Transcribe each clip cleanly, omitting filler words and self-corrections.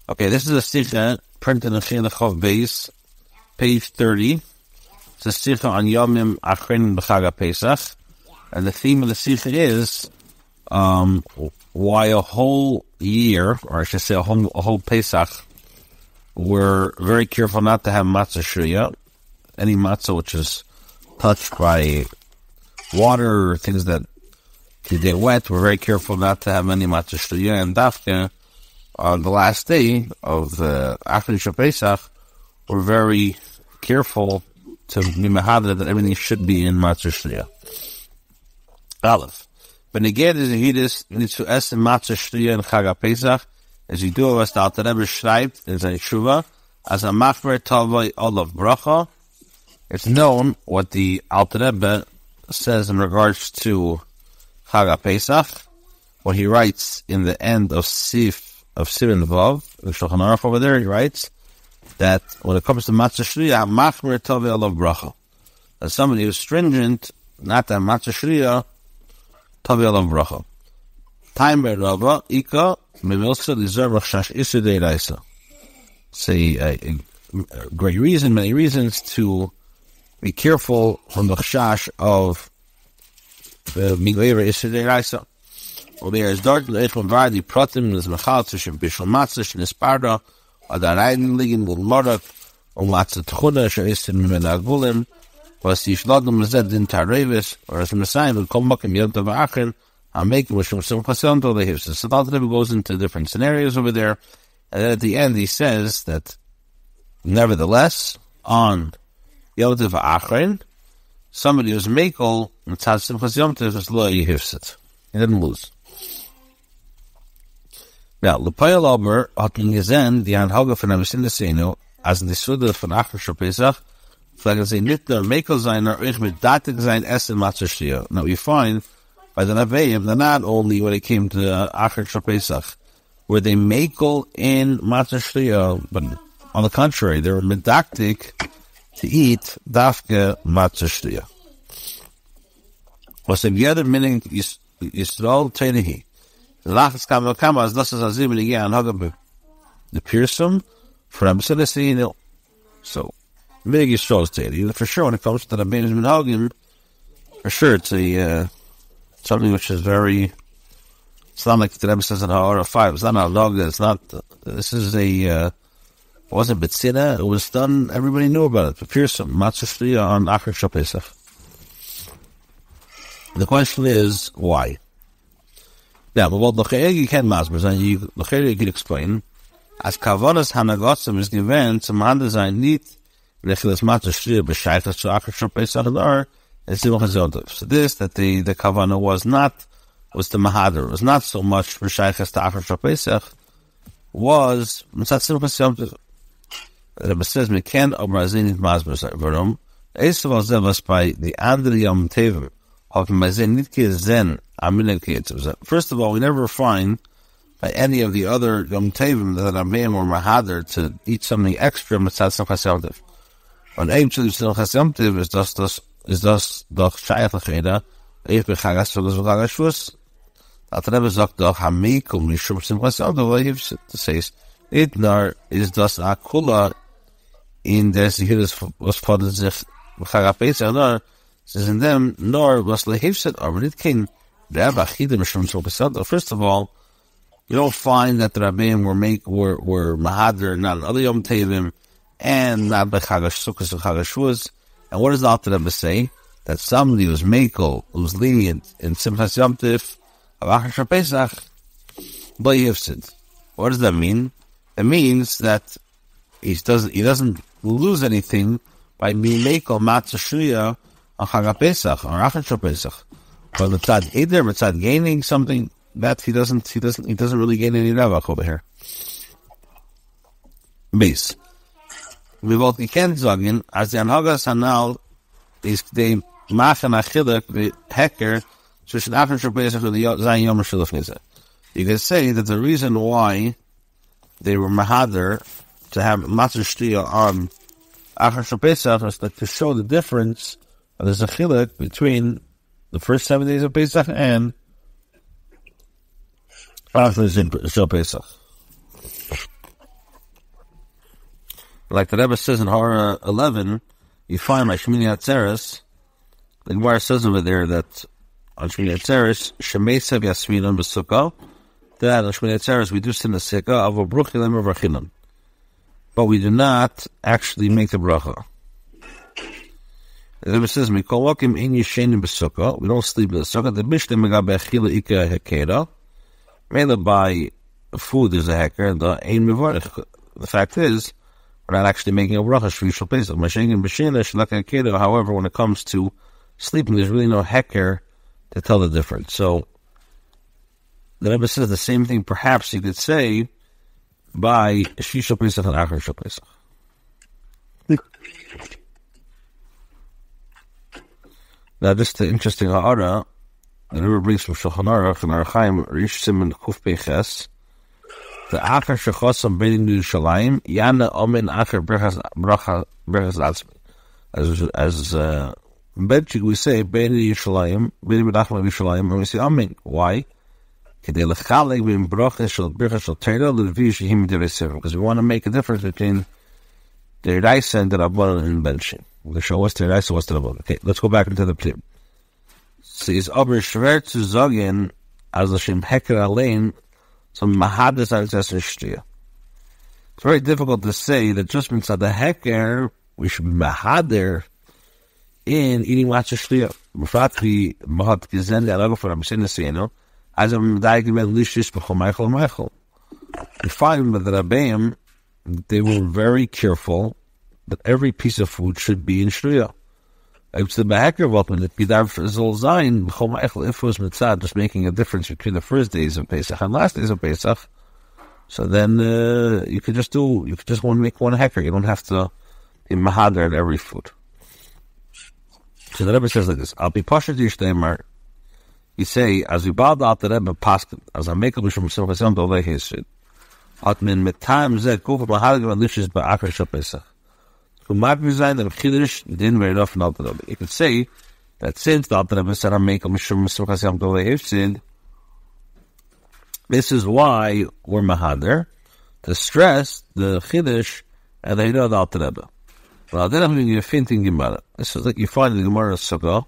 Okay, this is a Sikha printed in Chinuch base, page 30. It's a Sikha on Yomim Acharon B'Chag Pesach, and the theme of the Sikha is why a whole year, or I should say a whole Pesach, we're very careful not to have PesachShruyah, any matzah which is touched by water or things that could get wet. We're very careful not to have any PesachShruyah, and dafka on the last day of the Acharon Shel Pesach, we're very careful to be mehadar that everything should be in PesachShruyah. Aleph. But again, is Yehidus needs to essen PesachShruyah in Chag Pesach, as you do as the Alter Rebbe schreibt in seine Tshuva, as a machmer tavai olav bracha. It's known what the Alter Rebbe says in regards to Chag Pesach, what he writes in the end of Sivan Vav, the Shulchan Aruch over there, he writes that when it comes to PesachShruyah, machmer tavei olav bracha. That somebody who's stringent, not that PesachShruyah, tavei olav bracha. Time by Rava, Ika, Memilsa, Lizar, Rachash, Isu de Raisa. Say a great reason, many reasons to be careful from the chash of the Migleira Isu de Raisa. Well, there is Dart, the Echon Vardi, Protim, Liz Machal, Tushim Bishal Matzish, Nisparda, Adaraiden Ligin, Morak, Matzah Tchuda, Shaistin Mimenagulim, was the Shlodum Zed in Tarevis, or as Messiah will come back in Yelta Va'achin. I'm making with some Simchasyanto the Hifsis. So the Alter Rebbe goes into different scenarios over there, and then at the end he says that nevertheless, on Yelta Va'achin, somebody who's Mekel, and Tzad Simchasyanto is Lo Yehifsit. He didn't lose. Now, L'Payel Omer, hat man gesehen, die Anhage von einem Sinneseno, als in die Sude von Acharon Shel Pesach, sagen sie nicht nur Mekel sein, or ich mit Datig sein, Essen PesachShruyah. Now, we find, by the Neveim, they're not only when it came to Acharon Shel Pesach, were they Mekel in PesachShruyah, but on the contrary, they were medactic to eat Dafke PesachShruyah. Was the other meaning Yisrael Teinehi. The Lachas Kama as Lasas Azim and again Hagab the Pearson from Celestino. So big Yisrael Teinehi. For sure when it comes to the Benjamin Hagen, for sure it's a something which is very, it's not like the Rebbe says in Ha'ara 5, it's not a log, it's not, this is it wasn't B'tzina, it was done, everybody knew about it. PesachShruyah, PesachShruyah on Acharon Shel Pesach. The question is, why? Now, but what you can masbers, and you can explain, as Kavanas Hanagotzim is given, zum Handel sein nicht, Lechilas PesachShruyah, B'shaychas zu Acharon Shel Pesach, so this, that the Kavanah was the Mahader, was not so much for Shaychas to Acharon Shel Pesach, was, the Rebbe says, me ken ob Razin Masber, warum? Eist was was by the andere Yom Tevim, hoffen bei Zen nicht gesehen, first of all, we never find by any of the other Yom Tevim that Ameim or Mahader to eat something extra mitzad Simchas Yom Tov. On Eim to Simchas Yom Tov is das doch Shayach L'Cheda, ich bechag Asfel L'Zvagag Shvus, Alter Rebbe sagt doch, Hamik um Mishum Simchas Yom Tov, weil he says, it nor is das Akula in des Yehidus was fordert sich Bechag Pesach, nor says in them, nor was Lehivset, or when it came, first of all, you don't find that the Rabbeim were Mahader, not other Yom Tevim, and not by Chagash Sukkos or Chagash Shvus. And what does the Alter Rebbe say? That somebody who's Mekel, who's lenient in Simchas Yom Tov of Acharon Shel Pesach, Bo Yifsid. What does that mean? It means that he doesn't lose anything by being Mekel PesachShruyah on Chag Pesach or Acharon Shel Pesach. But Mitzad Eder, Mitzad gaining something, that he doesn't really gain any Ravach over here. Base. We wollt gekend sagen, als die Anhagas Hanal is the Machen Achilek, the Hecker, zwischen Acharon Shel Pesach und Zayin Yom Shiluf Nizah. You can say that the reason why they were Mahader to have PesachShruyah on Acharon Shel Pesach is to show the difference of the Zechilek between the first 7 days of Pesach and Acharon Shel Pesach. Like the Rebbe says in Hora 11, you find like Shmini Atzeres, the Gemara says over there that on Shmini Atzeres, Shemesev Yasminon B'Sukkah, that on Shmini Atzeres we do sin the Sukkah of a Bruchilim or Brachinon. But we do not actually make the bracha. The Rebbe says, Mikol Wakim in Yishenim B'Sukkah, we don't sleep in the Sukkah, the Mishnah Megabe Achila Ika Hekeda, mainly by food is a heker, the Ein Mevarech. The fact is, we're not actually making a bracha Shel Pesach. However, when it comes to sleeping, there's really no heker to tell the difference. So the Rebbe says the same thing. Perhaps you could say by Shel Pesach and Acharon Shel Pesach. Now, this is the interesting ha'ara. The Rebbe brings from Shulchan Aruch and Arachaim Rish Siman Kuf Peiches. The Acher Shechosam Bein Yerushalayim Yana Omen Acher Berachas Atzmi. As Benchik we say Bein Yerushalayim Bein Berachas Yerushalayim, and we say Amen. Why? Kedei lechalek bein brachas shel berachas shel Torah levi shehim d'Reisevim, because we want to make a difference between the Reisa and the Rabbanan in benching. We'll show what's the Reisa, what's the Rabbanan. Okay, let's go back into the Plim. So it's aber schwer zu sagen, as Hashem heker allein. So mahadis PesachShruyah. It's very difficult to say that just mitzad the heker we should be mahader in eating PesachShruyah. Befrat we mahad gezen the alago for Rabbeinu Senu as a medayik lishis b'chol Michael. We find that the Rabbeim, they were very careful that every piece of food should be in Shruyah. It's the Beheker Voltman, it be there for Zol Zayin, B'chol Michael, if it was mitzad, just making a difference between the first days of Pesach and last days of Pesach. So then, you could just want to make one heker. You don't have to be mahader at every food. So the Rebbe says like this, I'll be pasha d'ishteimar. You say, as we bowed out the Rebbe paskin, as I make a wish from Simchas Yom Tov Le'Chesed, at min metam zeh kufa mahader and lishis ba'Acharon Shel Pesach. You could say that since the Alter Rebbe said, this is why we're mahader, to stress the Chiddush and the Hiddah of the Alter Rebbe. Well, then I'm going to think about it. This is like you find in the Gemara Sukkah,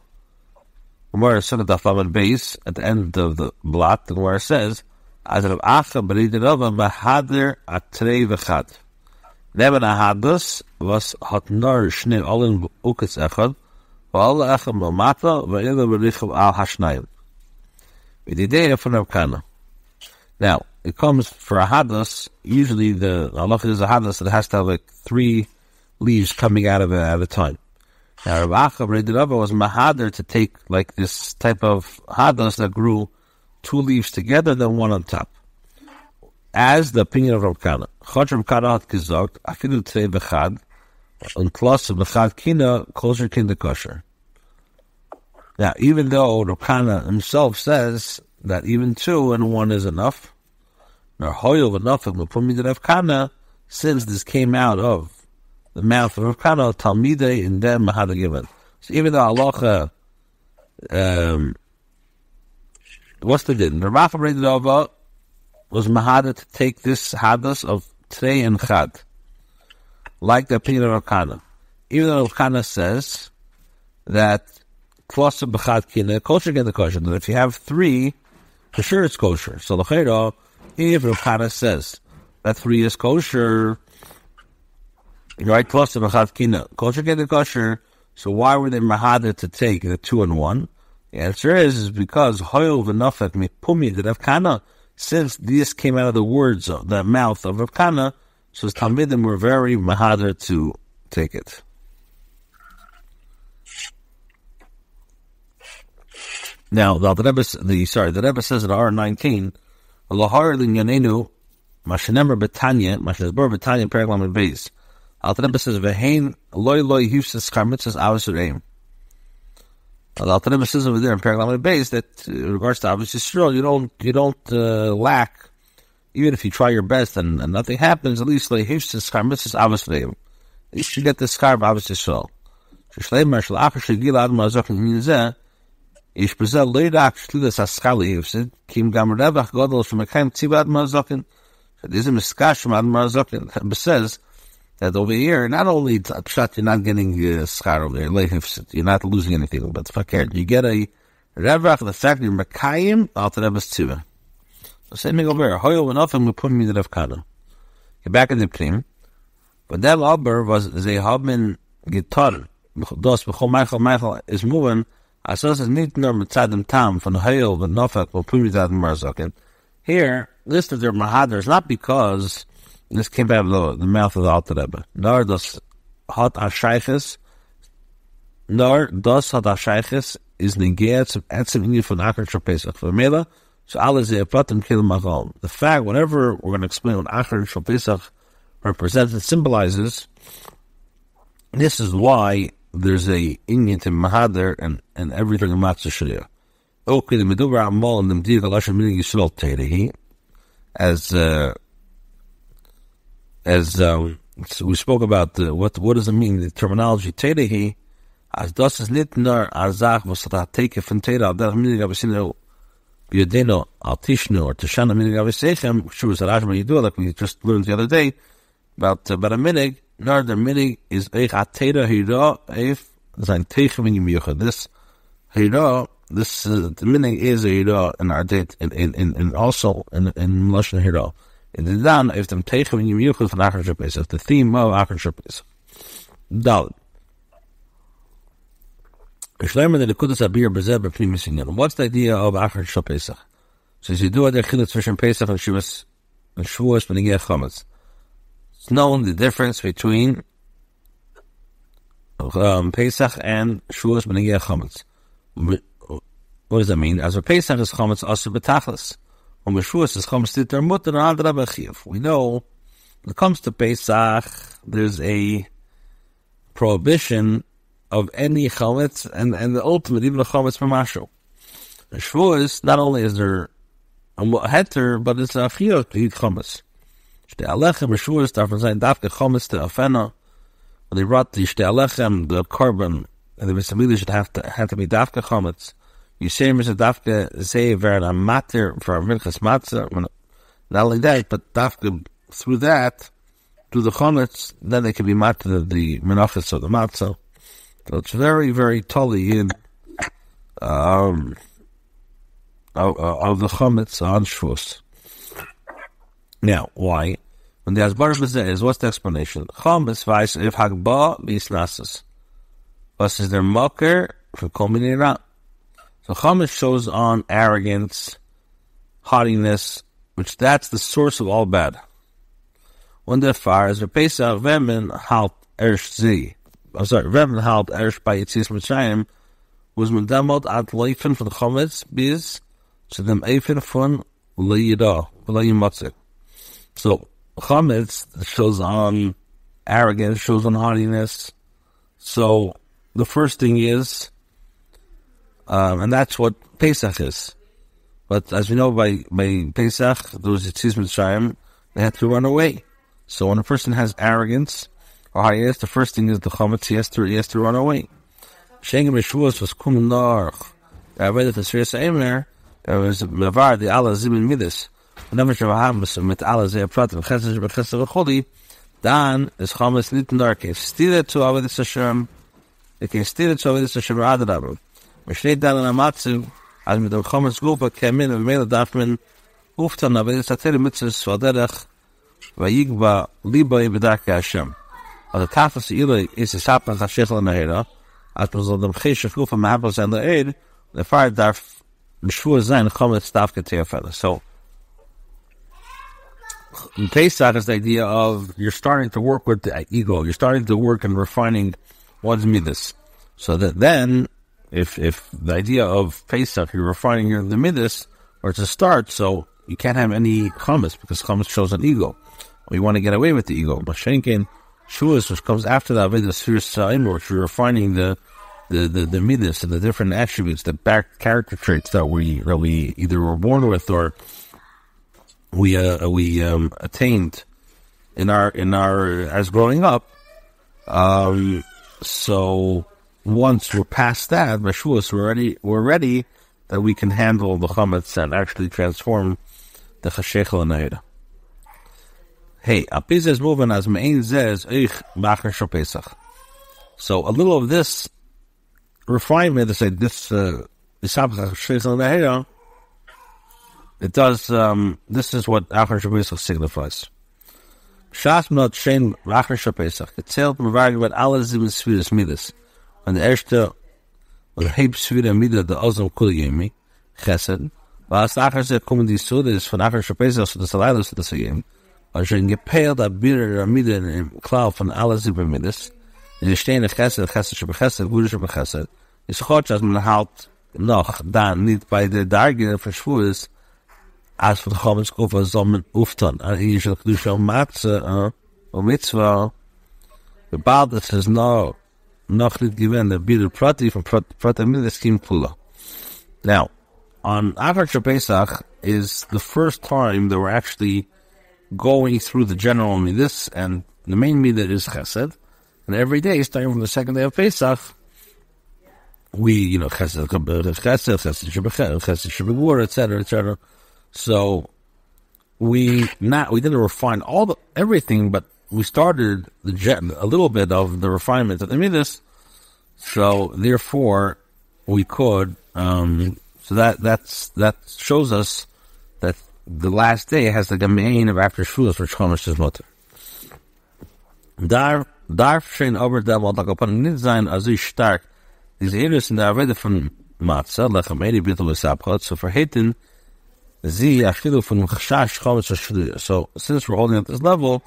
Daf Lamed Beis, at the end of the blot, the Gemara says, as Rav Acha b'Rida Rava mahader atrei v'chad. Neben Ahadus was hat nur Schnee allen Uketz Echad, alle Echad Mamata, Va'ila B'Richov Al Hashnayim. With the idea from Rav Kana. Now, it comes for Ahadus, usually the halacha is Ahadus that has to have like 3 leaves coming out of it at a time. Now, Rav Acha b'Rida Rava was mahader to take like this type of Ahadus that grew 2 leaves together, then 1 on top. As the opinion of Rav Kana. Chod Rav Kana hat gesagt, afilu trei v'chad, und plus v'chad kina, kosher kinda kosher. Now, even though Rav Kana himself says that even 2 and 1 is enough, nor hoyel v'nafik m'pumi de Rav Kana, since this came out of the mouth of Rav Kana, talmidei in them mahada given. So even though halacha, what's the din? Rav Acha b'Rida Rava was mahada to take this hadas of trei and chad, like the opinion of Rav Kana. Even though Rav Kana says that klosa b'chad kina, kosher get the kosher, that if you have 3, for sure it's kosher. So l'chayra, if Rav Kana says that 3 is kosher, right, klosa b'chad kina, kosher get the kosher, so why were they mahada to take the 2 and 1? The answer is because hoyel v'nafek mipumi that Rav Kana, since this came out of the words of the mouth of Rav Kana, so his Talmidim were very mahader to take it. Now, the Rebbe says in R19, Lahar linyanenu, mashenemar betanya, mashenezbor betanya, perek lamed beis. The Rebbe says, Vehein loy hufses karmitzas avos reim. The Alter Rebbe says over there in Perek Lamed Beis that in regards to Avos Yisrael, you don't lack, even if you try your best and nothing happens, at least like Hifz Skar Mitzvahs Avos Reim. At least you get the Skar of Avos Yisrael. Shleimar Shel Acher Shegil Ad Mazok Nizeh Ish Bezel Leidak Shlidas Askali Hifzid Kim Gam Revach Godel from a Kaim Tzib Ad Mazokin. This is a Miskash from Ad Mazokin. It says that over here, not only you're not getting schar over there, you're not losing anything, but fakir, you get a revach, the fact you're mekayim, Alter Rebbe's tzivah. The same thing over here. Hoyel and often we put me in the Revkana. Get back in the prim. But that Ober was they haben getan. Das bechol Michael is moving. As well as nicht nur mit Zadem Tam von Hoyel and Nofak will put me that Marzakin. Here, this is their Mahader is not because this came out of the mouth of the Alter Rebbe. Nor das hat Ashayches. Nor das hat Ashayches is negate zum Etzem Inge von Acharon Shel Pesach. For Mela, so Allah say Pratim Kil Machal. The fact, whenever we're going to explain what Acharon Shel Pesach represents and symbolizes, this is why there's a Inyan to Mahader and everything in PesachShruyah. Okay, the Medubar Amal and the Mdir Galasha Minig Yisrael Terehi, so we spoke about what does it mean, the terminology Terehi, as das is nicht nur Azach, was hat Teke von Teira, al derch Minig Avesino, Biyadeno, al Tishnu, or Tishana Minig Avesechem, which was a Rajma Yidu, like we just learned the other day, about a Minig, nor the Minig is Eich HaTeira Hira, Eif, Zain Teiche Minig Miyucha. This Hira, the Minig is a Hira in our date, and also in Lashon Hira. It is done if the Teiche Minig Miyucha from Acharon Shel Pesach, the theme of Acharon Shel Pesach. Dalit. What's the idea of Acharon Shel Pesach? So you do the chiluk between Pesach and Shavuos when you get chametz. It's known the difference between Pesach and Shavuos when you get chametz. What does that mean? As a Pesach is chametz also betachlis. When Shavuos is chametz titter mutter adra b'chiyuv. We know when it comes to Pesach, there's a prohibition of any chametz, and the ultimate, even the chametz mamasho. The Shavuos, not only is there a heter, but it's a chiyuv to eat chametz. Shtei alechem Shavuos darf sein dafke chametz to afena. When they brought the shtei alechem, the korban, and the Bishamili should have to be dafke chametz. You say Mr. dafke say ver a matter for a minchas matzah. Not only that, but dafke through that, through the chametz, then they can be matter the menachas of the matzah. So it's very, very totally in of the chametz on Shavuos. Now, why? When the Asbar is, what's the explanation? Chametz weiß if hagba bisnasas. Was is their mocker for kombinera? So chametz shows on arrogance, haughtiness, which that's the source of all bad. When the fire is a Pesach vemen halt ersh zi. Reverend Halb Ersh by Yitzis Mitzrayim was Mendamot at Leifen from the Chometz biz to them Eifen from Leiyida, Leiyimatzik. So Chometz shows on arrogance, shows on haughtiness. So the first thing is, and that's what Pesach is. But as we know, by Pesach, those Yitzis Mitzrayim, they had to run away. So when a person has arrogance, yes, the first thing is the chametz. He has to run away. Shengem Shavuos was kum narch. I read it the Shriyas Eimer. There was mevar the Allah zimin midas. Whenever Shavaham was mit Allah zeh pratim chesed b'chesed v'choli, dan is chametz nit narch. If steal it to Avodas Hashem, it can steal it to Avodas Hashem radarabu. Mishnei dan and amatzu as mit the chametz gupa came in and made dafmin uftan Avodas Hashem mitzvos vaderech vayigba liba b'darkei Hashem. The tafas ilay is a sapach hashechel nehera. As was on the cheshach gufa mahabos and the aid, the fire darf mishvur zayin chometz dafke teafela. So in Pesach is the idea of you're starting to work with the ego. You're starting to work and refining one's midas. So that then, if the idea of Pesach you're refining the midas, or it's a start, so you can't have any chometz because chometz shows an ego. We want to get away with the ego. But Shenkin Shavuos, which comes after the Avodah Sirsa, which we're refining the midas and the different attributes, the back character traits that we either were born with or we attained in our as growing up. So once we're past that, Shavuos, we're ready that we can handle the chametz and actually transform the chashechel and Hey, a piece is moving as mein zez ich Acharon Shel Pesach. So a little of this refinement, to say this it does. This is what Acharon Shel Pesach signifies. Shas not shein Acharon Shel Pesach. It zählt mir wagen mit alle 7 Sfiras Midas. Und der erste, oder Heb Sfira Mida, der Ozam Kul Yemi, Chesed. Was nachher sagt, kommen die Sude, ist von Acharon Shel Pesach, so das alleine ist das Yemi. Also in gepeilt, der Birer Mida im Klau von alle 7 Midas. In der stehende Chesed, Chesed Shel Chesed, Gure Shel Chesed. Ist gut, dass man halt noch da nicht bei der Darge verschwuß, als von Chomenskuf zusammen auftan. Hier ist du schon Matze und Mitzvah. Bald es ist noch nicht gewinnt, der Bider Prati von Prati Midas Kim Kula. Now, on Acharon Shel Pesach is the first time that we're actually going through the general Midas, and the main Midah is Chesed. And every day, starting from the second day of Pesach, we, Chesed, Chesed, etc. So we didn't refine everything, but we started a little bit of the refinement of the midas. So therefore, we could. So that shows us that the last day has the gemein of after Shavuos for Chomesh is mutter. Darf shein over dem wat upon nit sein as ich stark. Diese Eres in der Rede von Matzah lechem edi bitul esabchot. So for Hatin. So since we're holding at this level,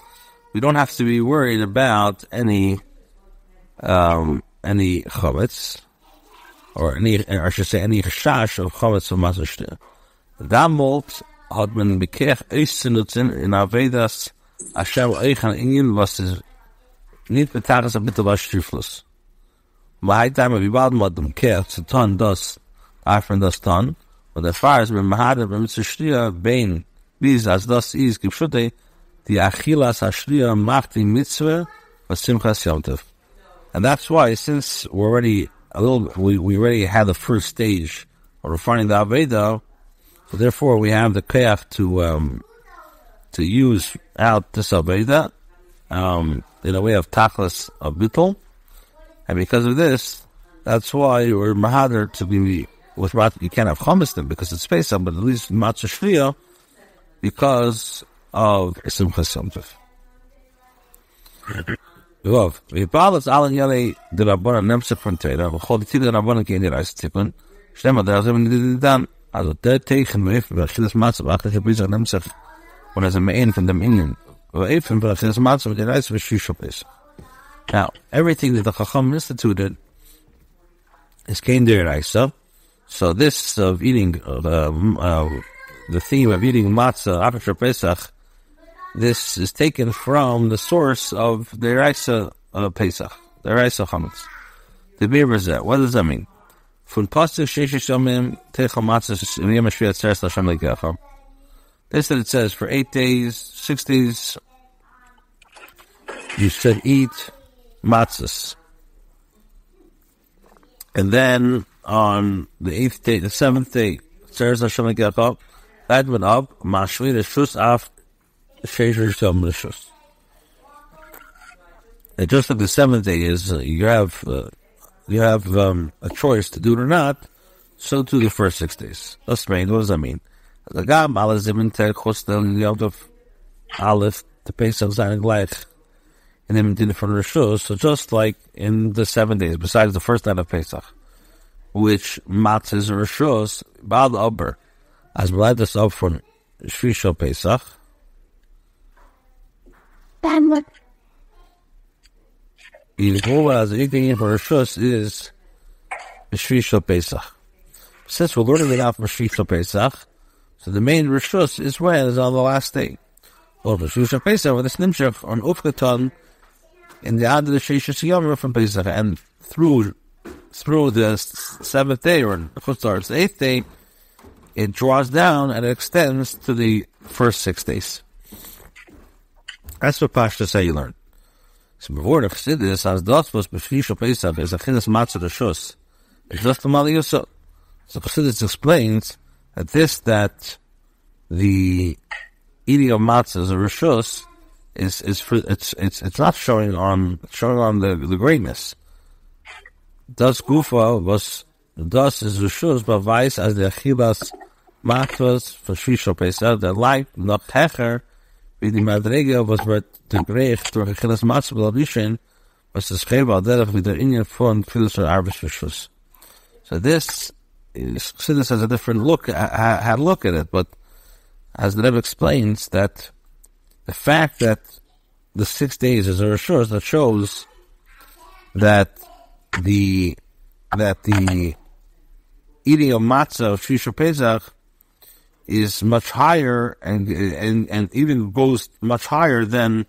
we don't have to be worried about any chametz, or I should say any chash of chametz of Matzah Shtira. Damals hat man bekecht auszunutzen in Avedas Asher Eichan Ingen, was ist nicht betages a bitte was Stiflus. Bei Heitaimer, wie bald man dem kehrt zu tun das, einfach das tun. Und as far as when Mahader when PesachShruyah bein bis as das is gibshute the achilas hashriya macht die mitzvah was simchas Yom Tov. And that's why, since we're already we already had the first stage of refining the Aveda, so therefore we have the kayach to use out this Aveda in a way of tachlis of bittul, and because of this, that's why we're Mahader to be. With Rat, you can't have chametz them because it's Pesach, but at least PesachShruyah because of Simchas Yom Tov. Love. V'yipalas alen yalei de Rabbanan nemsech von Teira, v'chol d'tid de Rabbanan kein dir eis tippen, stemma der azem nidan, also der Teichen meif, v'achilas matzah, v'achlich abizach nemsech, when as a mein von dem Ingen, v'eifim, v'achilas matzah, v'dir eis v'shishol Pesach. Now, everything that the Chacham instituted is kein dir eisa. So this of eating the theme of eating matzah Acharon Shel Pesach, this is taken from the source of the Reisa Pesach, the Reisa Chametz. The Birbazet. What does that mean? Fun pasuk sheishish yomim teichel matzah yom hashviat tzeres l'Hashem lekecha. This that it says for 8 days, 6 days, you should eat matzahs, and then on the 8th day, the 7th day, Tzeres Hashem lekecha, that went up, mashvi reshus af sheishish yom reshus. And just like the 7th day is, you have a choice to do it or not, so too the first 6 days. That's right. What does that mean? Gam alle 7 Tage kosten Yom Tov Aleph to Pesach Zayin gleich in dem Dinner from Rishus. So just like in the 7 days, besides the first night of Pesach, which matzahs and Rishus, Baal Ober, as we light this up from Shel Pesach. As anything for Rishus is Shel Pesach. Since we're learning it out from Shel Pesach, so the main Rishus is when is on the last day. Or Shel Pesach with this nimshach on Ufketan in the end of the Sheishas Yom from Pesach, and through the 7th day or the 8th day, it draws down and it extends to the first 6 days. That's what Pashta say you learn. So before the Chassidus, as das was Shel Pesach is a Chidus Matzah Rishus. It's just the Mali Yusuf. So Chassidus explains that the eating of matzahs or rishus is for it's not showing on the greatness. Das Gufa was das is Rishus beweis as the Achilas Matvas for Shishol Pesach that life not hecher wie die Madrege was wird der Greich durch Achilas Matzah B'Ladishin was the Scheva derech with the Indian von Philus or Arvish Rishus. So this Chassidus has a different look, had a look at it, but as the Rebbe explains that the fact that the 6 days is a Rishus that shows that the eating of matzah of Shishol Pesach is much higher and even goes much higher than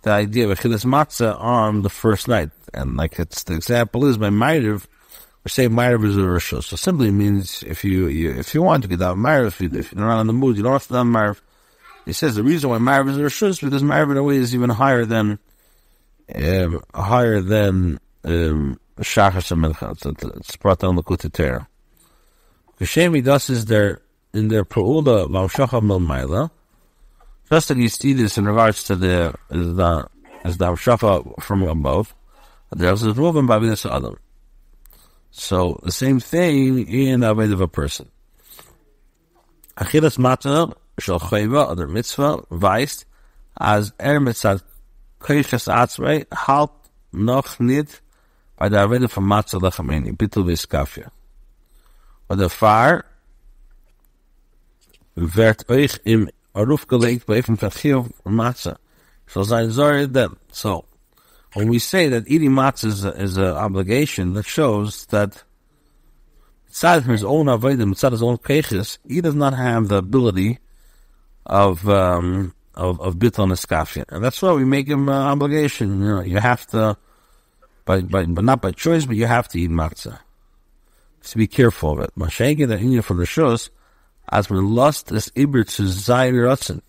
the idea of Achilas Matzah on the first night. And like the example is by Ma'ariv, we say Ma'ariv is a Rishus. So simply means if you want to get out of Ma'ariv, if you're not in the mood, you don't have to do Ma'ariv. He says the reason why Ma'ariv is a Rishus is because Ma'ariv in a way is even higher than Shachar and Mincha. It's brought down the Likkutei Sichos. K'shem das is in their Pa'ula V'amshacha Milmayla. Just that you see this in regards to the Hamshacha from above. There's a Ruben B'avidas Adam. So the same thing in the Aved of a person. Achilas Matzah Shel Chayva other mitzvah weist as mitzad Keiches Atzrei halt noch nit by the Aved from Matzah Lechameni Bitul V'Iskafia. But the fire werd euch im Aruf gelegt bei von Verchil Matzah. So sein Zohar them. So when we say that eating matzah is an obligation, that shows that inside his own avodah, inside his own keiches, he does not have the ability of bittul neskafia, and that's why we make him an obligation. You know, you have to, but not by choice, but you have to eat matzah. So be careful of it. Mashayge that in from the shus, as when lust is ibr to zayin ratzin.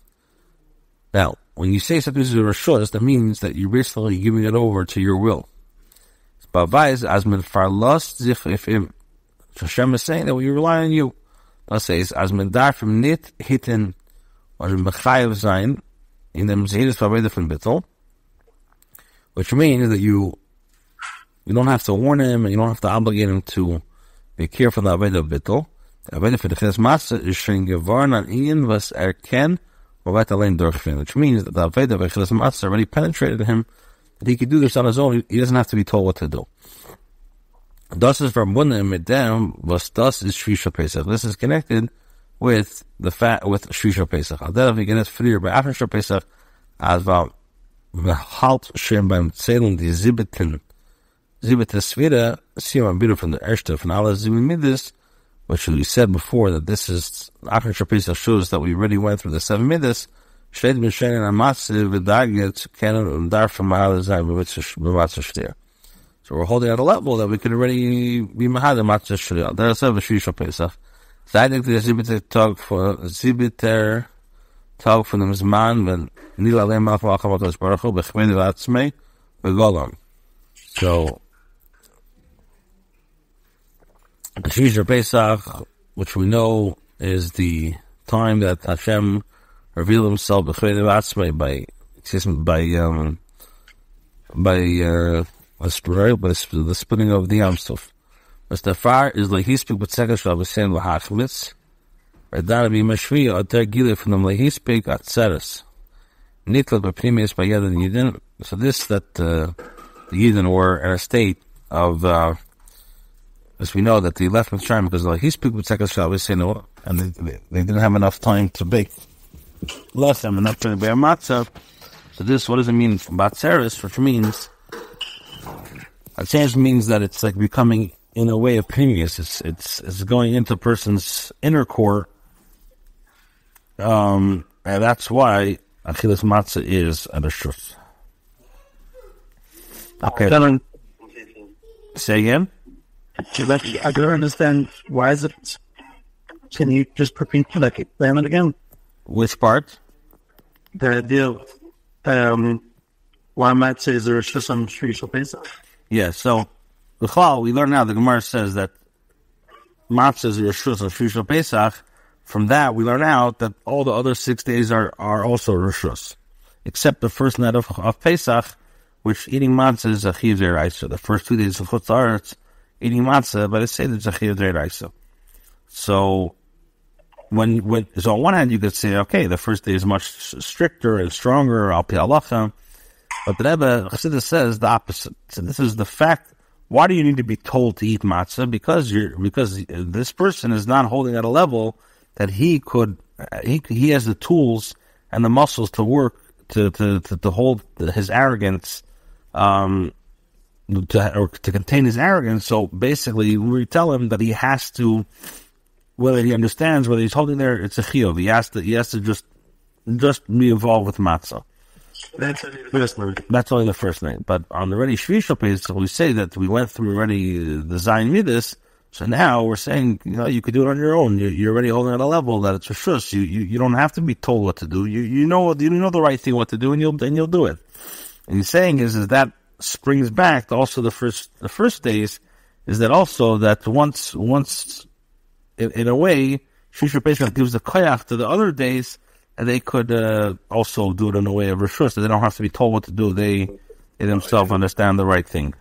Now, when you say something is a rishus, that means that you're basically giving it over to your will. But as men far lust zich if him. Hashem is saying that we rely on you. That says as men darfim nit hitten or mechayev zayin in them zehidus v'aveda from bittul, which means that you don't have to warn him and you don't have to obligate him to be careful of the aveda of bittul. The aveda for the chilas matzah is shring gevarn an ian was ken. Which means that the Aveda of Achilas Matzah already penetrated him, that he could do this on his own. He doesn't have to be told what to do. Das is verbunden mit dem, was das is Shishol Pesach. This is connected with the with Shishol Pesach. Al-Derech v'genet frier by Acharon Shel Pesach, as va halt shem beim Zählen die siebete Sphira, siyam bitter from the Erste, von alle sieben Midas, which we said before that this is Acharon Shel Pesach shows that we already went through the 7 midas. Shleit b'shein amatzah v'daget kenan darf mahal zayin b'matzah shtir. So we're holding at a level that we could already be mahal matzah shtir. There's a Shishol Pesach. Zaydik the zibiter tag for zibiter tag for the mizman when nil alem malach v'achavatos baruch hu b'chmei v'atzmei v'golam. So the Shishol Pesach, which we know is the time that Hashem revealed Himself by the splitting of the Yam Suf. But the fire is like he speak, but second shall be saying lahachmitz. Radar be mashvi ater gile from them like he speak at seres. Niklat b'pnimis by Yad and Yidin. So this that the Yidin were in a state of as we know that they left Mitzrayim because like he speak with second shall we say no, and they didn't have enough time to bake lechem enough to bear matzah. So this, what does it mean from batzeres? Which means batzeres means that it's like becoming in a way of pinius. It's going into a person's inner core, and that's why achilas matzah is a rishus. Okay. Say again. I don't understand. Why is it? Can you just repeat like explain it again? Which part? The idea of why matzah is a rishus on Shishol Pesach. Yeah. So we learn now. The Gemara says that matzah is a rishus on Shishol Pesach. From that, we learn out that all the other 6 days are also rishus. except the first night of Pesach, which eating matzah is a chiyuv deraisa. The first 2 days of Chutz La'aretz, eating matzah, but it's said it's a chiyuv deraisa. So, so on one hand you could say, okay, the first day is much stricter and stronger, al pi halacha, but the Rebbe Chassidus says the opposite. So this is the fact. Why do you need to be told to eat matzah? Because this person is not holding at a level that he has the tools and the muscles to work to hold his arrogance, to contain his arrogance. So basically, we tell him that he has to, whether he understands, whether he's holding there, it's a chiyuv. He has to just be involved with matzah. That's only the first night. That's only the first night. But on the ready Shvi Pesach, we say that we went through already the Zayin Midas. So now we're saying, you could do it on your own. You're already holding at a level that it's a shus. You don't have to be told what to do. You know the right thing what to do, and you'll do it. And he's saying is that springs back to also the first days, is that also that once in a way Shvi Pesach gives the koyach to the other days, and they could also do it in a way of reshus, so they don't have to be told what to do. They themselves understand the right thing.